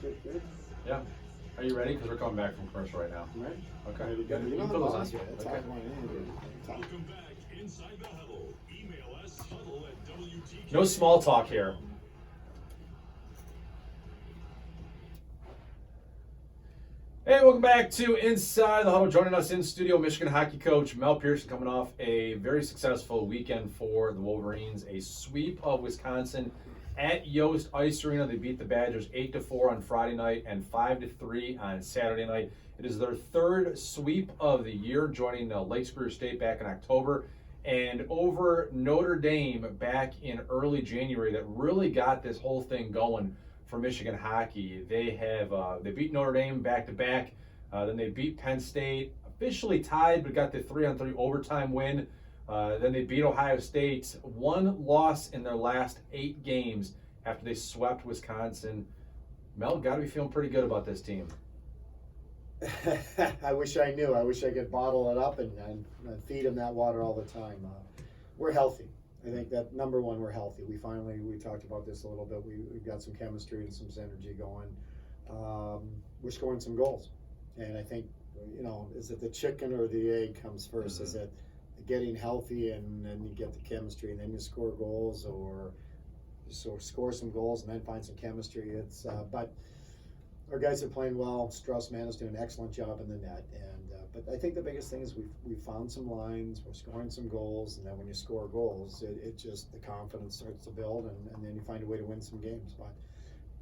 Good. Yeah. Are you ready? Because we're coming back from commercial right now. Right? Okay. Ready to go. Good. You know put the those boss, on. right? That's Okay. how I want to Welcome back, Inside the Huddle. Email us, huddle@WTK. No small talk here. Hey, welcome back to Inside the Huddle. Joining us in studio, Michigan hockey coach Mel Pearson, coming off a very successful weekend for the Wolverines. A sweep of Wisconsin at Yost Ice Arena. They beat the Badgers 8-4 on Friday night and 5-3 on Saturday night. It is their third sweep of the year, joining Lake Superior State back in October and over Notre Dame back in early January. That really got this whole thing going for Michigan hockey. They beat Notre Dame back to back. Then they beat Penn State, officially tied, but got the 3-on-3 overtime win. Then they beat Ohio State. One loss in their last 8 games after they swept Wisconsin. Mel, got to be feeling pretty good about this team. I wish I knew. I wish I could bottle it up and feed them that water all the time. We're healthy. I think that number one, we're healthy. We talked about this a little bit. We've got some chemistry and some synergy going. We're scoring some goals. And I think, is it the chicken or the egg comes first? Mm-hmm. Is it getting healthy and then you get the chemistry and then you score goals, or score some goals and then find some chemistry? But our guys are playing well. Strauss-Mann is doing an excellent job in the net, but I think the biggest thing is we've found some lines. We're scoring some goals, and then when you score goals, it just the confidence starts to build, and then you find a way to win some games. But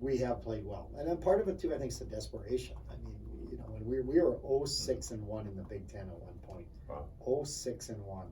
we have played well, and then part of it too, I think, is the desperation. I mean, when we were 0-6-1 in the Big Ten at one point. Wow. 0-6-1.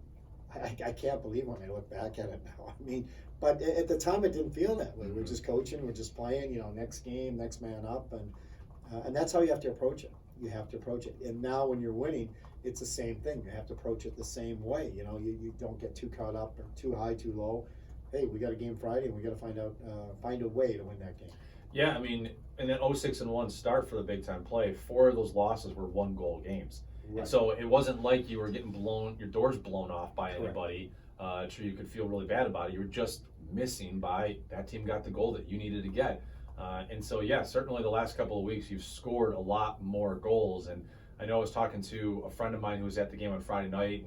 I can't believe when I look back at it now. I mean, but at the time it didn't feel that way. We're just coaching, we're just playing. Next game, next man up, and that's how you have to approach it. You have to approach it. And now when you're winning, it's the same thing. You have to approach it the same way. You don't get too caught up or too high, too low. Hey, we got a game Friday, and we got to find a way to win that game. Yeah, I mean, in that 0-6-1 start for the Big Ten play, 4 of those losses were 1-goal games. Right. So it wasn't like you were getting your doors blown off by anybody, so you could feel really bad about it. You were just missing by that team got the goal that you needed to get. And so, yeah, certainly the last couple of weeks you've scored a lot more goals. And I know I was talking to a friend of mine who was at the game on Friday night,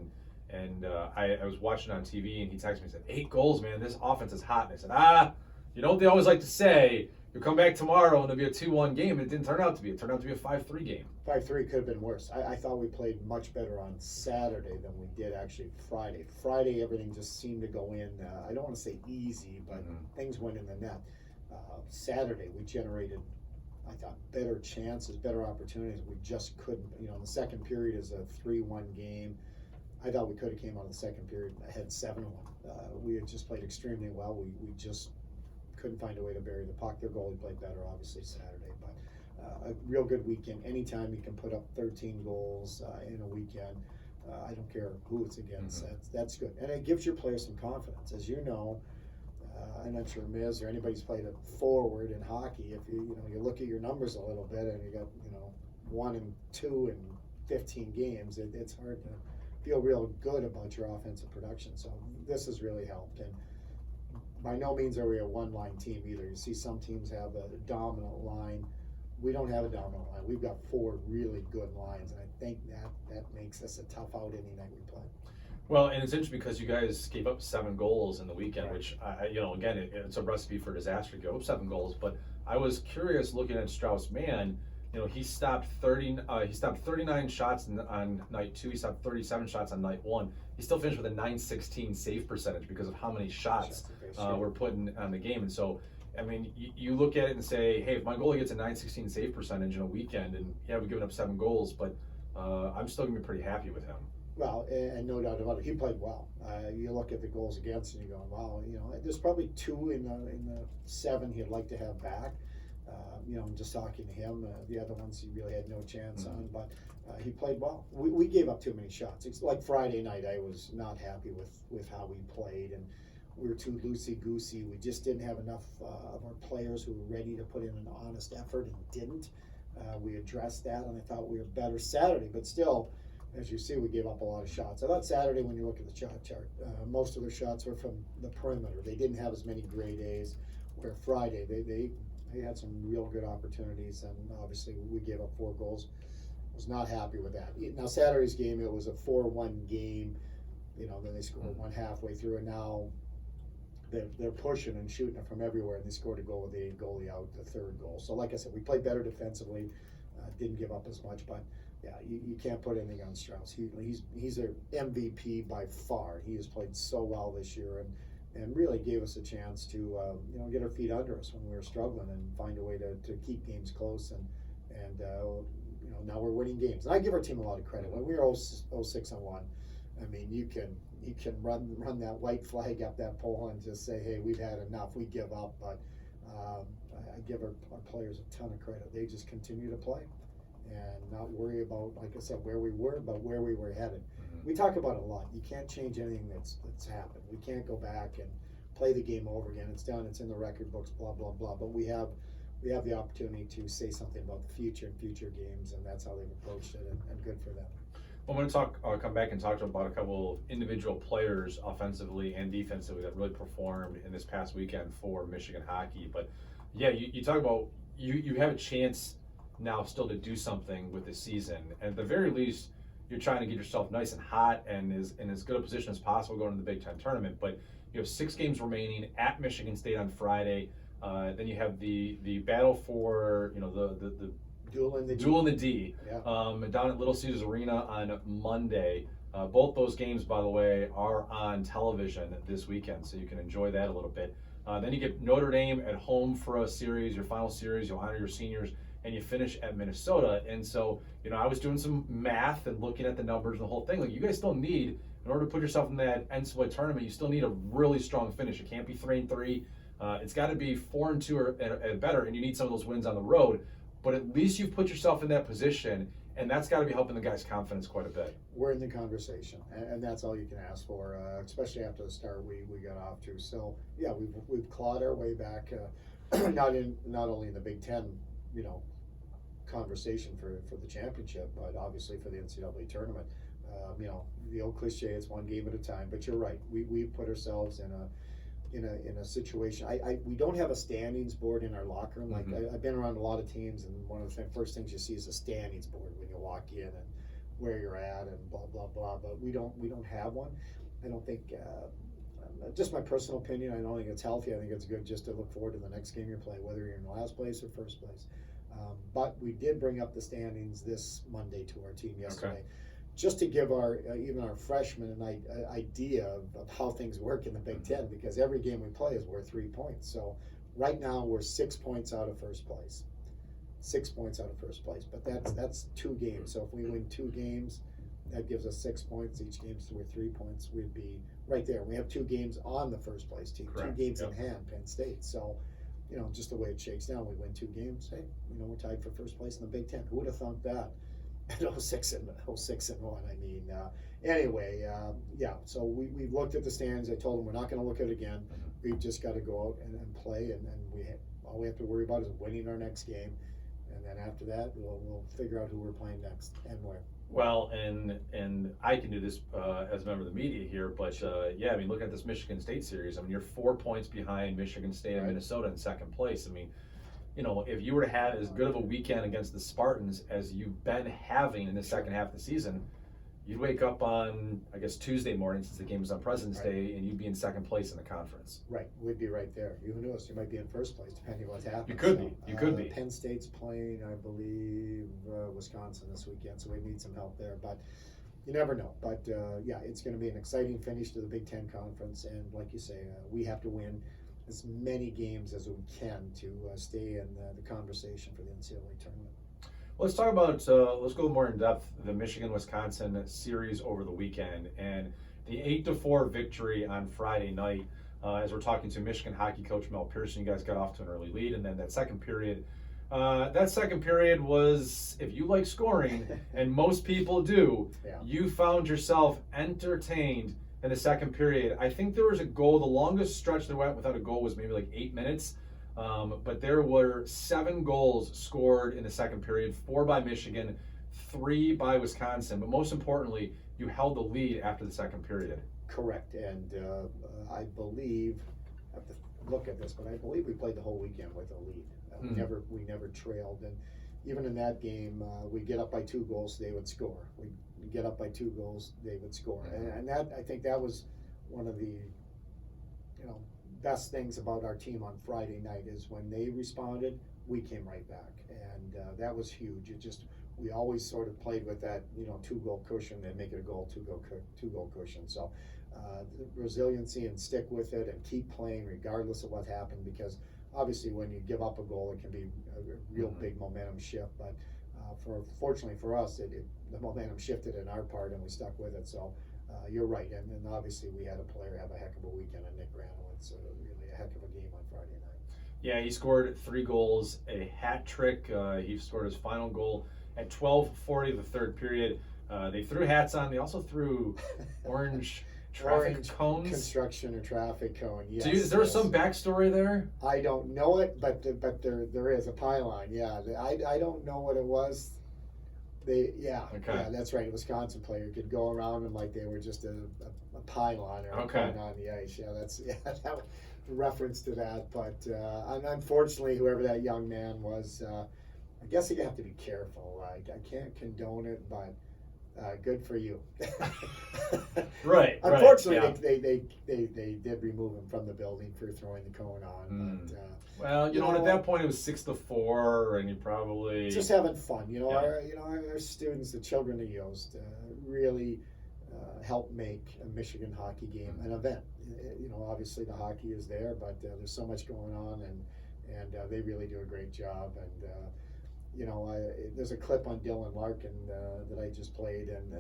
and I was watching on TV, and he texted me and said, 8 goals, man, this offense is hot. And I said, you know what they always like to say? You'll come back tomorrow and it'll be a 2-1 game. It didn't turn out to be. It turned out to be a 5-3 game. 5-3 could have been worse. I thought we played much better on Saturday than we did actually Friday. Friday, everything just seemed to go in, I don't want to say easy, but things went in the net. Saturday, we generated, I thought, better chances, better opportunities. We just couldn't. The second period is a 3-1 game. I thought we could have came out of the second period ahead 7-1. We had just played extremely well. We just couldn't find a way to bury the puck. Their goalie played better, obviously, Saturday. But a real good weekend. Anytime you can put up 13 goals in a weekend, I don't care who it's against. That's good. And it gives your players some confidence. As you know, I'm not sure Miz or anybody's played a forward in hockey. If you look at your numbers a little bit and you got 1 and 2 in 15 games, it's hard to feel real good about your offensive production. So this has really helped. And by no means are we a one-line team either. You see some teams have a dominant line. We don't have a dominant line. We've got 4 really good lines, and I think that makes us a tough out any night we play. Well, and it's interesting because you guys gave up 7 goals in the weekend, which, again, it's a recipe for disaster to give up 7 goals. But I was curious looking at Strauss-Mann. He stopped 39 shots on night 2. He stopped 37 shots on night 1. He still finished with a .916 save percentage because of how many shots were put in on the game. And so, I mean, you look at it and say, hey, if my goalie gets a .916 save percentage in a weekend, and we've given up 7 goals, but I'm still going to be pretty happy with him. Well, and no doubt about it, he played well. You look at the goals against, and you go, wow, there's probably 2 in the 7 he'd like to have back. I'm just talking to him. The other ones he really had no chance on, but he played well. We gave up too many shots. It's like Friday night, I was not happy with how we played, and we were too loosey-goosey. We just didn't have enough of our players who were ready to put in an honest effort and didn't. We addressed that, and I thought we were better Saturday, but still, as you see, we gave up a lot of shots. I thought Saturday, when you look at the shot chart, most of their shots were from the perimeter. They didn't have as many grade A's, where Friday, they They had some real good opportunities, and obviously we gave up 4 goals. Was not happy with that. Now Saturday's game, it was a 4-1 game. Then they scored one halfway through, and now they're pushing and shooting it from everywhere, and they scored a goal with the goalie out, the 3rd goal. So like I said, we played better defensively, didn't give up as much, but yeah, you can't put anything on Strauss. He's their MVP by far. He has played so well this year, and really gave us a chance to get our feet under us when we were struggling and find a way to keep games close, and now we're winning games. And I give our team a lot of credit. When we were 0-6-1, I mean, you can run that white flag up that pole and just say, hey, we've had enough, we give up. But I give our players a ton of credit. They just continue to play and not worry about, like I said, where we were, but where we were headed. We talk about it a lot. You can't change anything that's happened. We can't go back and play the game over again. It's done. It's in the record books, blah, blah, blah. But we have the opportunity to say something about the future and future games, and that's how they've approached it, and good for them. I'm going to come back and talk about a couple of individual players offensively and defensively that really performed in this past weekend for Michigan hockey. But yeah, you talk about you have a chance now still to do something with this season. And at the very least, you're trying to get yourself nice and hot and in as good a position as possible going into the Big Ten tournament. But you have 6 games remaining at Michigan State on Friday. Then you have the battle for the Duel in the D. Yeah. Down at Little Caesars Arena on Monday. Both those games, by the way, are on television this weekend, so you can enjoy that a little bit. Then you get Notre Dame at home for a series, your final series. You'll honor your seniors, and you finish at Minnesota. And so, I was doing some math and looking at the numbers and the whole thing. Like, you guys still need, in order to put yourself in that NCAA tournament, you still need a really strong finish. It can't be 3-3. It's got to be 4-2 or better, and you need some of those wins on the road. But at least you've put yourself in that position, and that's got to be helping the guys' confidence quite a bit. We're in the conversation, and that's all you can ask for, especially after the start we got off to. So yeah, we've clawed our way back, not only in the Big Ten, conversation for the championship, but obviously for the NCAA tournament. The old cliche, it's one game at a time. But you're right, we put ourselves in a situation. We don't have a standings board in our locker room. Like I've been around a lot of teams, and one of the first things you see is a standings board when you walk in and where you're at and blah blah blah. But we don't have one. I don't think. Just my personal opinion. I don't think it's healthy. I think it's good just to look forward to the next game you play, whether you're in last place or first place. But we did bring up the standings this Monday to our team yesterday. Okay. Just to give even our freshmen an idea of how things work in the Big Ten, because every game we play is worth 3 points. So right now we're 6 points out of first place. 6 points out of first place, but that's 2 games. So if we win 2 games, that gives us 6 points. Each game's worth 3 points. We'd be right there. We have 2 games on the first place team. Correct. 2 games in hand, Penn State. So just the way it shakes down, we win 2 games. Hey, we're tied for first place in the Big Ten. Who would have thought that? At 0-6-1. I mean, anyway, yeah. So we've looked at the standings. I told them we're not going to look at it again. We've just got to go out and play, and all we have to worry about is winning our next game, and then after that, we'll figure out who we're playing next and where. Well, and I can do this as a member of the media here, but yeah, I mean, look at this Michigan State series. I mean, you're 4 points behind Michigan State and Minnesota in second place. I mean, if you were to have as good of a weekend against the Spartans as you've been having in the second half of the season, you'd wake up on, I guess, Tuesday morning, since the game is on President's Day, and you'd be in second place in the conference. Right, we'd be right there. Who knows? You might be in first place, depending on what's happening. You could be. Penn State's playing, I believe, Wisconsin this weekend, so we need some help there. But you never know. But yeah, it's going to be an exciting finish to the Big Ten Conference, and like you say, we have to win as many games as we can to stay in the conversation for the NCAA tournament. Let's talk about, let's go more in depth, the Michigan-Wisconsin series over the weekend and the 8-4 victory on Friday night. As we're talking to Michigan hockey coach Mel Pearson, you guys got off to an early lead, and then that second period was, if you like scoring, and most people do, you found yourself entertained in the second period. I think there was a goal. The longest stretch that went without a goal was maybe like 8 minutes. But there were 7 goals scored in the second period, 4 by Michigan, 3 by Wisconsin. But most importantly, you held the lead after the second period. Correct. And I believe look at this, but I believe we played the whole weekend with a lead. We never trailed, and even in that game, we get up by 2 goals, they would score. We get up by 2 goals, they would score, and that, I think that was one of the best things about our team on Friday night is when they responded, we came right back, and that was huge. We always sort of played with that 2-goal cushion, then make it a goal, 2-goal cushion. So the resiliency and stick with it and keep playing regardless of what happened, because obviously when you give up a goal, it can be a real big momentum shift. But fortunately for us, the momentum shifted in our part and we stuck with it. So you're right, and obviously we had a player have a heck of a weekend, and Nick Granowitz, really a heck of a game on Friday night. Yeah, he scored 3 goals, a hat trick. He scored his final goal at 12:40 of the third period. They threw hats on. They also threw orange traffic cones. Construction or traffic cone. Yes. Is there some backstory there? I don't know it, but there is a pylon. Yeah, I don't know what it was. Yeah, that's right. A Wisconsin player could go around them like they were just a pylon or a cone on the ice. Yeah, that was a reference to that. But unfortunately, whoever that young man was, I guess you have to be careful. I can't condone it, but good for you. Right. Unfortunately, they did remove him from the building for throwing the cone on. But, well, at that point it was 6-4, and you probably just having fun. Our students, the children of Yost, really help make a Michigan hockey game an event. Obviously the hockey is there, but there's so much going on, and they really do a great job. And there's a clip on Dylan Larkin that I just played, and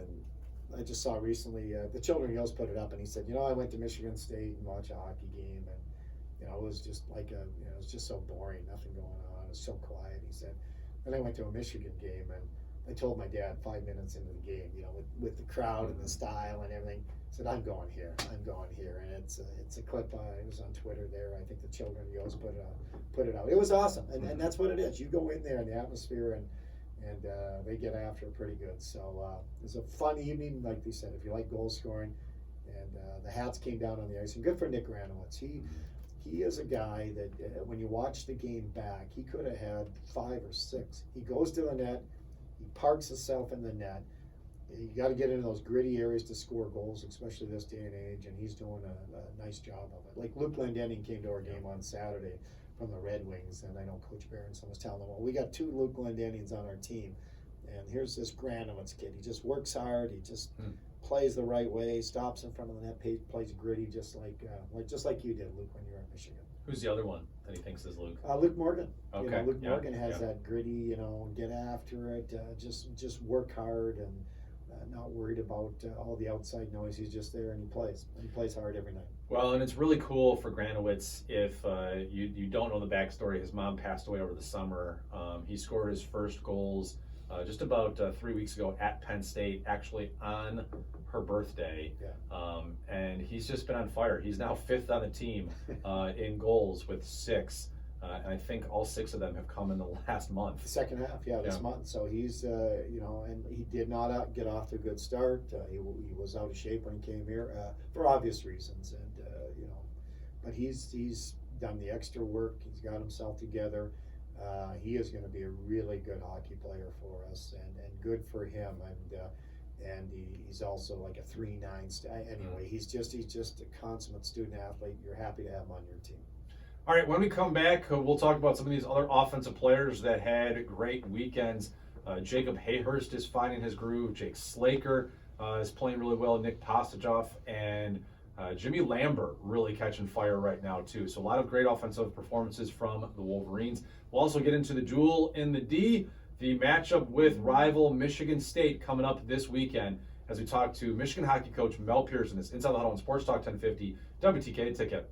I just saw recently, the Children of Yost put it up, and he said, I went to Michigan State and watched a hockey game, and it was just like it was just so boring, nothing going on, it was so quiet. He said, then I went to a Michigan game, and I told my dad 5 minutes into the game, with the crowd and the style and everything, I said, I'm going here, and it's a clip. It was on Twitter there. I think the Children of Yost put it out. It was awesome, and that's what it is. You go in there in the atmosphere, and they get after it pretty good. So it was a fun evening, like they said. If you like goal scoring, and the hats came down on the ice, and good for Nick Granowitz. He is a guy that when you watch the game back, he could have had 5 or 6. He goes to the net, he parks himself in the net. You got to get into those gritty areas to score goals, especially this day and age, and he's doing a nice job of it. Like Luke Glendening came to our game on Saturday from the Red Wings, and I know Coach Berenson was telling them, well, we got 2 Luke Glendenings on our team, and here's this Granowitz kid. He just works hard. He just plays the right way, stops in front of the net, plays gritty, just like you did, Luke, when you were at Michigan. Who's the other one that he thinks is Luke? Luke Morgan. Okay. Luke Morgan has that gritty, get after it, just work hard, and not worried about all the outside noise. He's just there, and he plays hard every night. Well, and it's really cool for Granowitz. If you don't know the backstory, his mom passed away over the summer. He scored his first goals just about 3 weeks ago at Penn State, actually on her birthday. Yeah. And he's just been on fire. He's now 5th on the team in goals with 6. And I think all 6 of them have come in the last month. The second half, this month. So he's, and he did not get off to a good start. He was out of shape when he came here for obvious reasons, and but he's done the extra work. He's got himself together. He is going to be a really good hockey player for us, and good for him. And he's also like a 3.9. Anyway, he's just a consummate student athlete. You're happy to have him on your team. All right, when we come back, we'll talk about some of these other offensive players that had great weekends. Jacob Hayhurst is finding his groove. Jake Slaker is playing really well. Nick Pastajoff and Jimmy Lambert really catching fire right now, too. So a lot of great offensive performances from the Wolverines. We'll also get into the duel in the D, the matchup with rival Michigan State coming up this weekend as we talk to Michigan hockey coach Mel Pearson. It's Inside the Huddle on Sports Talk 1050, WTK Ticket.